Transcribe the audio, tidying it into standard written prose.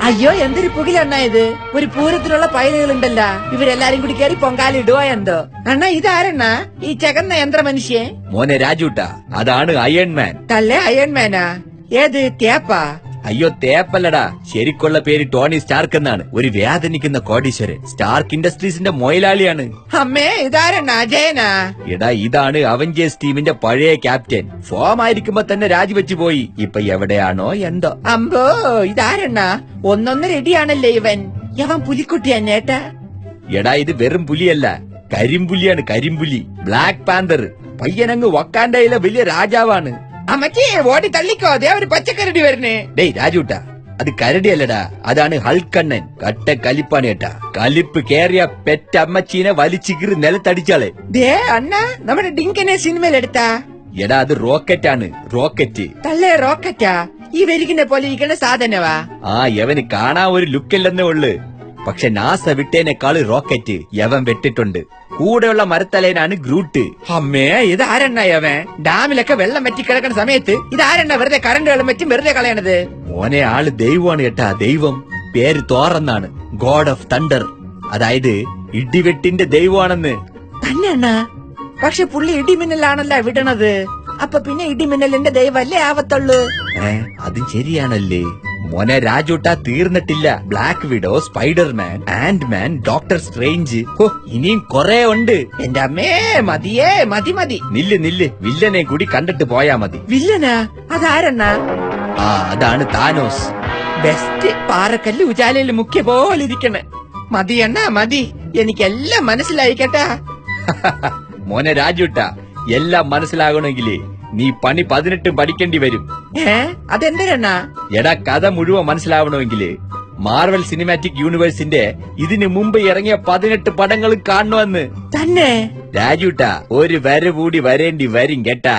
അയ്യോ എന്തൊരു പുകിലെണ്ണ ഇത്. ഒരു പൂരത്തിലുള്ള പൈലുകളുണ്ടല്ല, ഇവരെല്ലാരും കൂടി കയറി പൊങ്കാലിടുവോ എന്തോ. അണ്ണാ ഇതാരെണ്ണ ഈ ചകന്ന യന്ത്ര മനുഷ്യ? മോനെ രാജൂട്ടാ, അതാണ് അയൺമാൻ. തല്ലേ അയൺമാനാ? ഏത് തേപ്പാ? അയ്യോ തേപ്പല്ലടാ, ശരിക്കുള്ള പേര് ടോണി സ്റ്റാർക്ക് എന്നാണ്. ഒരു വേദനിക്കുന്ന കോടീശ്വരൻ. സ്റ്റാർക്ക് ഇൻഡസ്ട്രീസിന്റെ മൊയിലാളിയാണ്. അമ്മേ ഇതാരെണ്ണ അജയനാ? എടാ ഇതാണ് അവഞ്ചേഴ്സ് ടീമിന്റെ പഴയ ക്യാപ്റ്റൻ. ഫോം ആയിരിക്കുമ്പോ തന്നെ രാജിവെച്ചു പോയി. ഇപ്പൊ എവിടെയാണോ എന്തോ. അമ്പോ ഇതാരെണ്ണ? ഒന്നൊന്നര ഇടിയാണല്ലേ ഇവൻ. യവൻ പുലിക്കുട്ടി എന്നേട്ടാ. എടാ ഇത് വെറും പുലിയല്ല, കരിമ്പുലിയാണ്. കരിമ്പുലി, ബ്ലാക്ക് പാന്തർ. പയ്യനങ്ങ് വക്കാൻഡയിലെ വലിയ രാജാവാണ്. അമ്മക്ക് ഓടി തള്ളിക്കോ, അതേ ഒരു പച്ചക്കരടി വരുന്നേ. ഡേയ് രാജൂട്ടാ, അത് കരടിയല്ലടാ, അതാണ് ഹൾക്കണ്ണൻ. കട്ട കലിപ്പാണ് കേട്ടാ. കലിപ്പ് കേറിയ പെറ്റമ്മച്ചീനെ വലിച്ചിക്കിറി നിലത്തടിച്ചാളെ. ദേ അണ്ണ നമ്മുടെ ഡിങ്കനെ സിനിമയിലെടുത്താ. എടാ അത് റോക്കറ്റാണ്, റോക്കറ്റ്. തല്ലേ റോക്കറ്റാ? ഈ വെരികിനെ പോലെ ഇരിക്കുന്ന സാധനവാ? ആ യവന് കാണാൻ ഒരു ലുക്കില്ലെന്നേ ഉള്ളു. പക്ഷെ നാസ വിട്ടേനേക്കാള് റോക്കറ്റ് യവൻ വെട്ടിട്ടുണ്ട്. കൂടെയുള്ള മരത്തലേനാണ് ഗ്രൂട്ട്. അമ്മേ ഇതാരെണ്ണ യവൻ? ഡാമിലൊക്കെ വെള്ളം വറ്റിക്കിടക്കുന്ന സമയത്ത് ഇതാരെണ്ണ വെറുതെ കറണ്ട് വെള്ളം വെച്ചും വെറുതെ കളയണത്? മോനെ ആള് ദൈവമാണ് കേട്ടാ, ദൈവം. പേര് തോറന്നാണ്, ഗോഡ് ഓഫ് തണ്ടർ. അതായത് ഇടിവെട്ടിന്റെ ദൈവമാണെന്ന്. തന്നെ അണ്ണ? പക്ഷെ പുള്ളി ഇടിമിന്നലാണല്ലോ വിടണത്. അപ്പൊ പിന്നെ ഇടിമിന്നലിന്റെ ദൈവല്ലേ ആവത്തുള്ളൂ? അതും ശരിയാണല്ലേ മോനെ രാജൂട്ടാ. തീർന്നിട്ടില്ല. Black Widow, Spiderman, Antman, Doctor Strange. ഇനിയും കൊറേ ഉണ്ട്. എന്റെ അമ്മേ മതിയേ, മതി മതി. നില്ല്, വില്ലനെ കൂടി കണ്ടിട്ട് പോയാ മതി. വില്ലനാ? അതാരെണ്ണ? ആ അതാണ് താനോസ്. ബെസ്റ്റ്. പാറക്കല്ല് ഉജാലയിൽ മുഖ്യ പോലെ ഇരിക്കണേ. മതി അണ്ണ മതി, എനിക്കെല്ലാം മനസ്സിലായി കേട്ടാ. മോനെ രാജൂട്ടാ, എല്ലാം മനസ്സിലാകണമെങ്കിലേ നീ പണി 18 പഠിക്കേണ്ടി വരും. അതെന്തിനാ? എടാ കഥ മുഴുവൻ മനസ്സിലാവണമെങ്കില് മാർവൽ സിനിമാറ്റിക് യൂണിവേഴ്സിന്റെ ഇതിനു മുമ്പ് ഇറങ്ങിയ 18 പടങ്ങൾ കാണണമെന്ന്. തന്നെ? രാജൂട്ടാ ഒരു വര കൂടി വരേണ്ടി വരും കേട്ടാ.